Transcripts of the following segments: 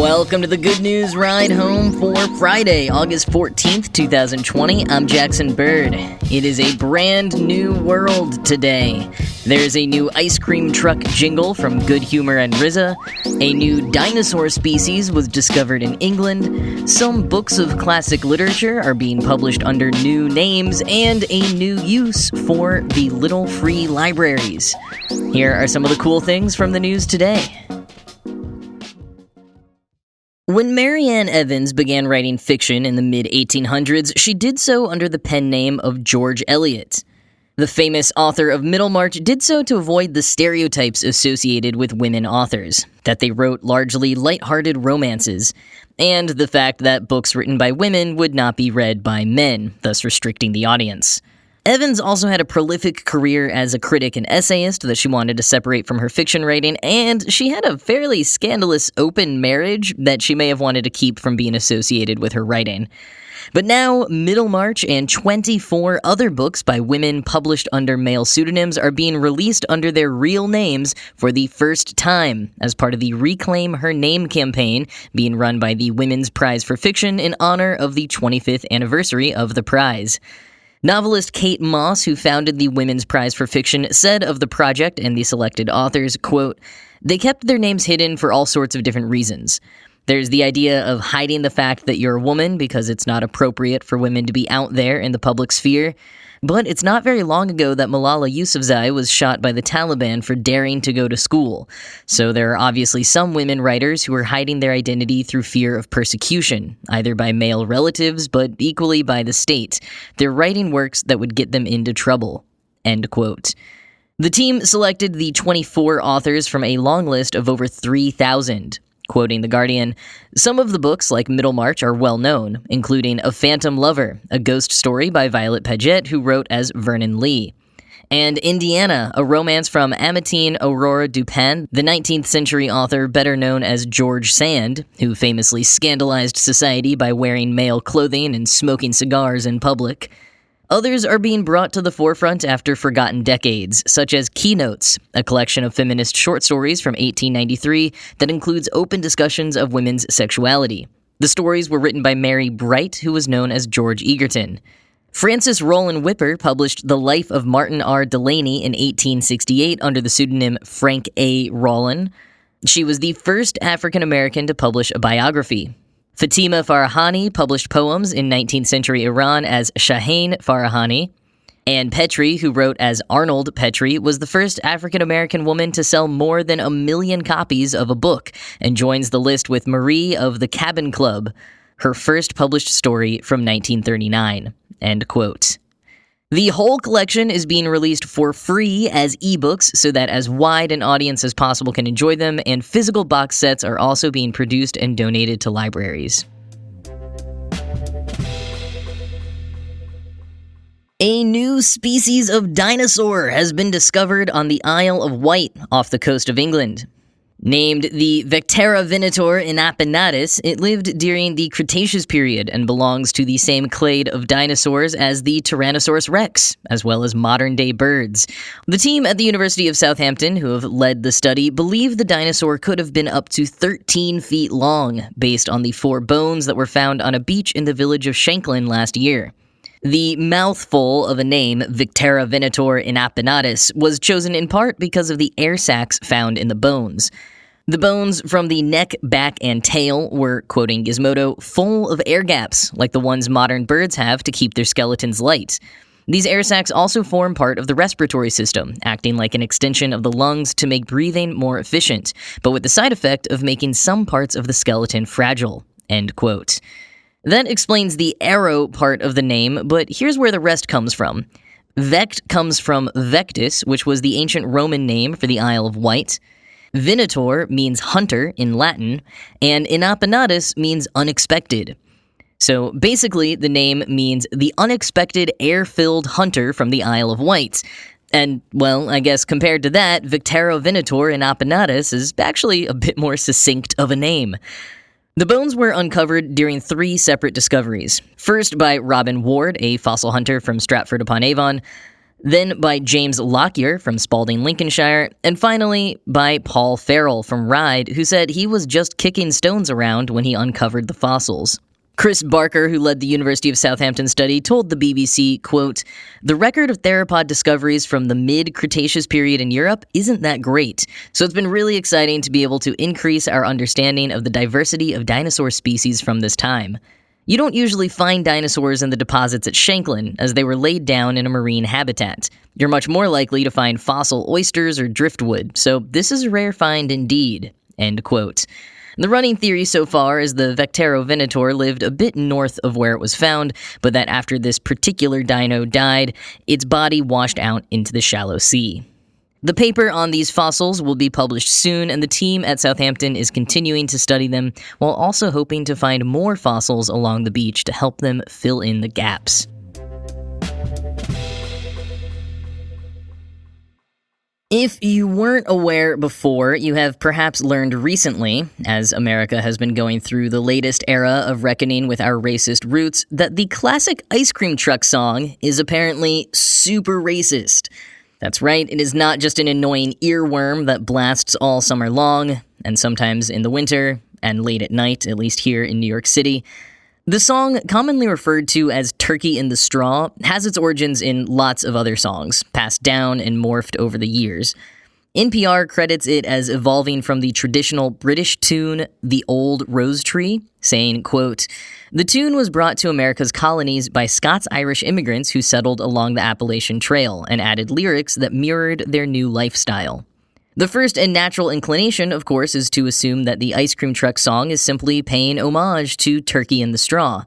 Welcome to the Good News Ride Home for Friday, August 14th, 2020. I'm Jackson Bird. It is a brand new world today. There's a new ice cream truck jingle from Good Humor and RZA. A new dinosaur species was discovered in England. Some books of classic literature are being published under new names, and a new use for the little free libraries. Here are some of the cool things from the news today. When Mary Ann Evans began writing fiction in the mid-1800s, she did so under the pen name of George Eliot. The famous author of Middlemarch did so to avoid the stereotypes associated with women authors, that they wrote largely light-hearted romances, and the fact that books written by women would not be read by men, thus restricting the audience. Evans also had a prolific career as a critic and essayist that she wanted to separate from her fiction writing, and she had a fairly scandalous open marriage that she may have wanted to keep from being associated with her writing. But now, Middlemarch and 24 other books by women published under male pseudonyms are being released under their real names for the first time as part of the Reclaim Her Name campaign being run by the Women's Prize for Fiction in honor of the 25th anniversary of the prize. Novelist Kate Moss, who founded the Women's Prize for Fiction, said of the project and the selected authors, quote, "They kept their names hidden for all sorts of different reasons. There's the idea of hiding the fact that you're a woman because it's not appropriate for women to be out there in the public sphere. But it's not very long ago that Malala Yousafzai was shot by the Taliban for daring to go to school. So there are obviously some women writers who are hiding their identity through fear of persecution, either by male relatives, but equally by the state. They're writing works that would get them into trouble." End quote. The team selected the 24 authors from a long list of over 3,000. Quoting The Guardian, "Some of the books, like Middlemarch, are well known, including A Phantom Lover, a ghost story by Violet Paget, who wrote as Vernon Lee. And Indiana, a romance from Amatine Aurora Dupin, the 19th century author better known as George Sand, who famously scandalized society by wearing male clothing and smoking cigars in public. Others are being brought to the forefront after forgotten decades, such as Keynotes, a collection of feminist short stories from 1893 that includes open discussions of women's sexuality. The stories were written by Mary Bright, who was known as George Egerton. Frances Rollin Whipper published The Life of Martin R. Delaney in 1868 under the pseudonym Frank A. Rollin. She was the first African-American to publish a biography. Fatima Farahani published poems in 19th century Iran as Shaheen Farahani. Anne Petrie, who wrote as Arnold Petrie, was the first African-American woman to sell more than 1 million copies of a book, and joins the list with Marie of the Cabin Club, her first published story from 1939. End quote. The whole collection is being released for free as ebooks so that as wide an audience as possible can enjoy them, and physical box sets are also being produced and donated to libraries. A new species of dinosaur has been discovered on the Isle of Wight off the coast of England. Named the Vecteravinitor inapinatus, it lived during the Cretaceous period and belongs to the same clade of dinosaurs as the Tyrannosaurus rex, as well as modern-day birds. The team at the University of Southampton, who have led the study, believe the dinosaur could have been up to 13 feet long, based on the 4 bones that were found on a beach in the village of Shanklin last year. The mouthful of a name, Vecteravinitor inapinatus, was chosen in part because of the air sacs found in the bones. The bones from the neck, back, and tail were, quoting Gizmodo, full of air gaps, like the ones modern birds have to keep their skeletons light. These air sacs also form part of the respiratory system, acting like an extension of the lungs to make breathing more efficient, but with the side effect of making some parts of the skeleton fragile. End quote. That explains the arrow part of the name, but here's where the rest comes from. Vect comes from Vectus, which was the ancient Roman name for the Isle of Wight. Vinitor means hunter in Latin, and inapinatus means unexpected. So basically, the name means the unexpected air-filled hunter from the Isle of Wight. And, well, I guess compared to that, Vecteravinitor inapinatus is actually a bit more succinct of a name. The bones were uncovered during 3 separate discoveries. First by Robin Ward, a fossil hunter from Stratford-upon-Avon. then by James Lockyer from Spalding, Lincolnshire, and finally by Paul Farrell from Ryde, who said he was just kicking stones around when he uncovered the fossils. Chris Barker, who led the University of Southampton study, told the BBC, quote, "The record of theropod discoveries from the mid-Cretaceous period in Europe isn't that great, so it's been really exciting to be able to increase our understanding of the diversity of dinosaur species from this time. You don't usually find dinosaurs in the deposits at Shanklin, as they were laid down in a marine habitat. You're much more likely to find fossil oysters or driftwood, so this is a rare find indeed." End quote. The running theory so far is the Vecterovenator lived a bit north of where it was found, but that after this particular dino died, its body washed out into the shallow sea. The paper on these fossils will be published soon, and the team at Southampton is continuing to study them while also hoping to find more fossils along the beach to help them fill in the gaps. If you weren't aware before, you have perhaps learned recently, as America has been going through the latest era of reckoning with our racist roots, that the classic ice cream truck song is apparently super racist. That's right, it is not just an annoying earworm that blasts all summer long, and sometimes in the winter, and late at night, at least here in New York City. The song, commonly referred to as Turkey in the Straw, has its origins in lots of other songs, passed down and morphed over the years. NPR credits it as evolving from the traditional British tune, The Old Rose Tree, saying, quote, "The tune was brought to America's colonies by Scots-Irish immigrants who settled along the Appalachian Trail and added lyrics that mirrored their new lifestyle." The first and natural inclination, of course, is to assume that the ice cream truck song is simply paying homage to Turkey in the Straw.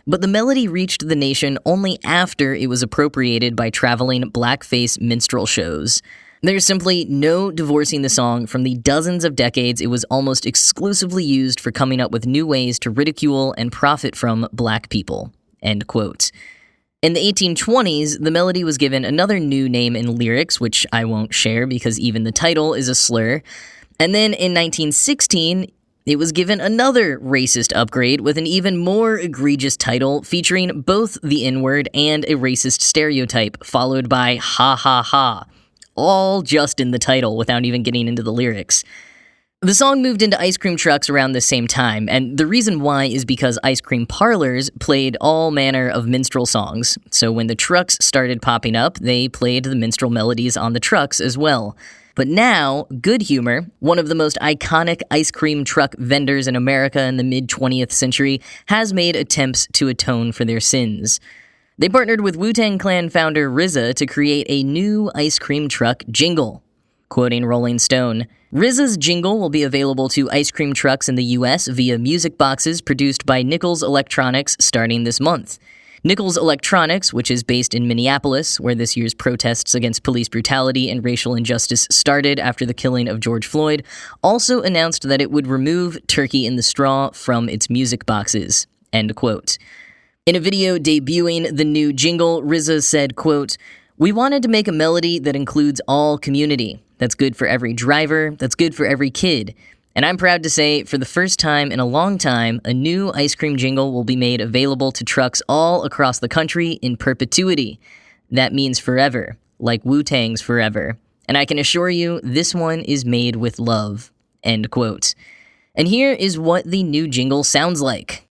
But the melody reached the nation only after it was appropriated by traveling blackface minstrel shows. There's simply no divorcing the song from the dozens of decades it was almost exclusively used for coming up with new ways to ridicule and profit from black people. End quote. In the 1820s, the melody was given another new name in lyrics, which I won't share because even the title is a slur. And then in 1916, it was given another racist upgrade with an even more egregious title featuring both the N-word and a racist stereotype, followed by ha ha ha. All just in the title without even getting into the lyrics. The song moved into ice cream trucks around the same time, and the reason why is because ice cream parlors played all manner of minstrel songs. So when the trucks started popping up, they played the minstrel melodies on the trucks as well. But now, Good Humor, one of the most iconic ice cream truck vendors in America in the mid-20th century, has made attempts to atone for their sins. They partnered with Wu-Tang Clan founder RZA to create a new ice cream truck jingle. Quoting Rolling Stone, "RZA's jingle will be available to ice cream trucks in the U.S. via music boxes produced by Nichols Electronics starting this month. Nichols Electronics, which is based in Minneapolis, where this year's protests against police brutality and racial injustice started after the killing of George Floyd, also announced that it would remove Turkey in the Straw from its music boxes." End quote. In a video debuting the new jingle, RZA said, quote, "We wanted to make a melody that includes all community. That's good for every driver, that's good for every kid. And I'm proud to say, for the first time in a long time, a new ice cream jingle will be made available to trucks all across the country in perpetuity. That means forever, like Wu-Tang's forever. And I can assure you, this one is made with love." End quote. And here is what the new jingle sounds like.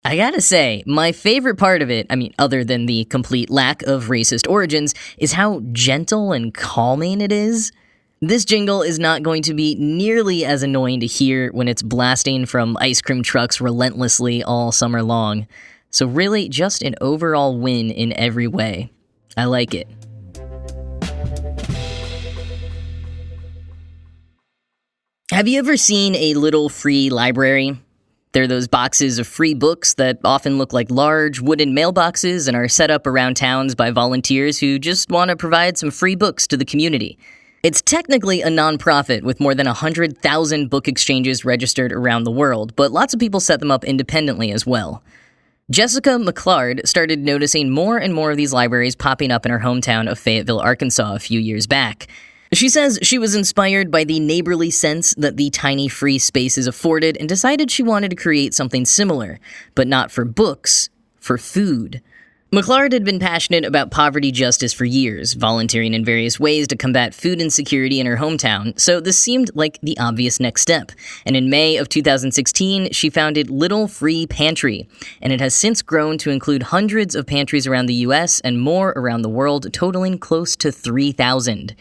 I gotta say, my favorite part of it, other than the complete lack of racist origins, is how gentle and calming it is. This jingle is not going to be nearly as annoying to hear when it's blasting from ice cream trucks relentlessly all summer long. So really, just an overall win in every way. I like it. Have you ever seen a little free library? They're those boxes of free books that often look like large wooden mailboxes and are set up around towns by volunteers who just want to provide some free books to the community. It's technically a nonprofit with more than 100,000 book exchanges registered around the world, but lots of people set them up independently as well. Jessica McClard started noticing more and more of these libraries popping up in her hometown of Fayetteville, Arkansas a few years back. She says she was inspired by the neighborly sense that the tiny free spaces afforded and decided she wanted to create something similar, but not for books, for food. McClard had been passionate about poverty justice for years, volunteering in various ways to combat food insecurity in her hometown, so this seemed like the obvious next step. And in May of 2016, she founded Little Free Pantry, and it has since grown to include hundreds of pantries around the US and more around the world, totaling close to 3,000.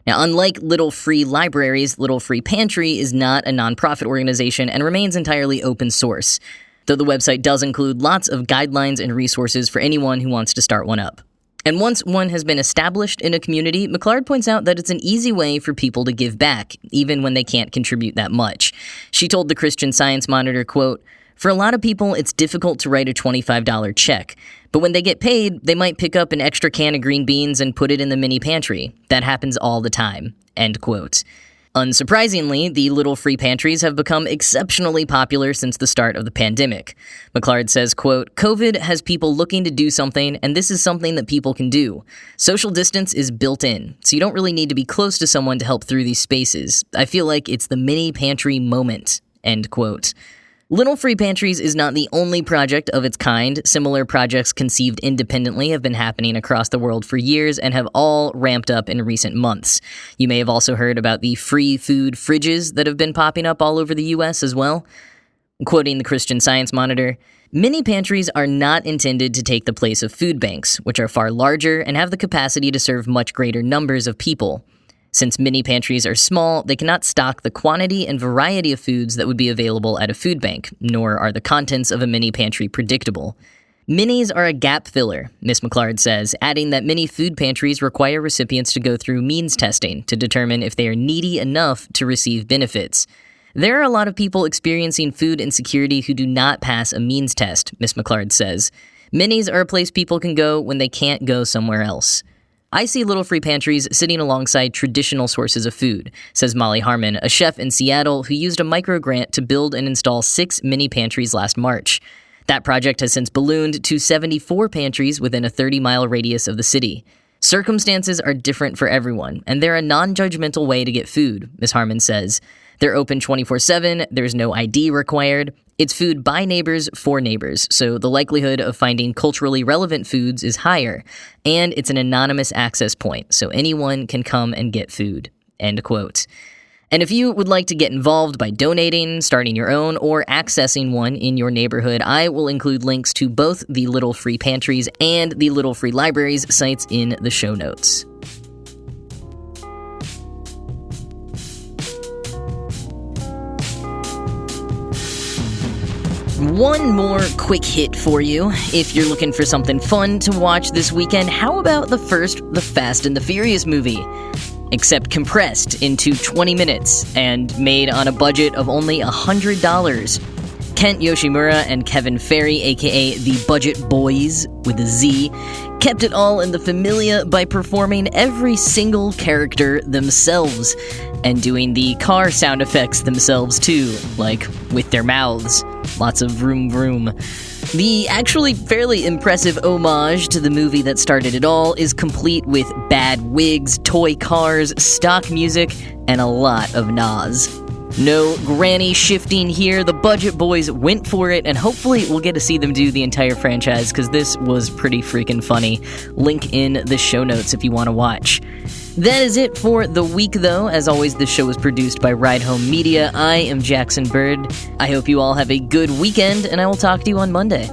Now, unlike Little Free Libraries, Little Free Pantry is not a nonprofit organization and remains entirely open source, though the website does include lots of guidelines and resources for anyone who wants to start one up. And once one has been established in a community, McClard points out that it's an easy way for people to give back, even when they can't contribute that much. She told the Christian Science Monitor, quote, "For a lot of people, it's difficult to write a $25 check, but when they get paid, they might pick up an extra can of green beans and put it in the mini pantry. That happens all the time," end quote. Unsurprisingly, the Little Free Pantries have become exceptionally popular since the start of the pandemic. McClard says, quote, "COVID has people looking to do something, and this is something that people can do. Social distance is built in, so you don't really need to be close to someone to help through these spaces. I feel like it's the mini pantry moment," end quote. Little Free Pantries is not the only project of its kind. Similar projects conceived independently have been happening across the world for years and have all ramped up in recent months. You may have also heard about the free food fridges that have been popping up all over the US as well. Quoting the Christian Science Monitor, "Mini pantries are not intended to take the place of food banks, which are far larger and have the capacity to serve much greater numbers of people. Since mini pantries are small, they cannot stock the quantity and variety of foods that would be available at a food bank, nor are the contents of a mini pantry predictable. Minis are a gap filler," Ms. McClard says, adding that many food pantries require recipients to go through means testing to determine if they are needy enough to receive benefits. "There are a lot of people experiencing food insecurity who do not pass a means test," Ms. McClard says. "Minis are a place people can go when they can't go somewhere else. I see Little Free Pantries sitting alongside traditional sources of food," says Molly Harmon, a chef in Seattle who used a micro-grant to build and install 6 mini pantries last March. That project has since ballooned to 74 pantries within a 30-mile radius of the city. "Circumstances are different for everyone, and they're a non-judgmental way to get food," Ms. Harmon says. "They're open 24/7, there's no ID required. It's food by neighbors for neighbors, so the likelihood of finding culturally relevant foods is higher, and it's an anonymous access point, so anyone can come and get food," end quote. And if you would like to get involved by donating, starting your own, or accessing one in your neighborhood, I will include links to both the Little Free Pantries and the Little Free Libraries sites in the show notes. One more quick hit for you. If you're looking for something fun to watch this weekend, how about the first The Fast and the Furious movie? Except compressed into 20 minutes and made on a budget of only $100. Kent Yoshimura and Kevin Ferry, aka the Budget Boys with a Z, kept it all in the familia by performing every single character themselves and doing the car sound effects themselves too, like with their mouths. Lots of vroom vroom. The actually fairly impressive homage to the movie that started it all is complete with bad wigs, toy cars, stock music, and a lot of Nas. No granny shifting here. The Budget Boys went for it, and hopefully we'll get to see them do the entire franchise, because this was pretty freaking funny. Link in the show notes if you want to watch. That is it for the week, though. As always, this show is produced by Ride Home Media. I am Jackson Bird. I hope you all have a good weekend, and I will talk to you on Monday.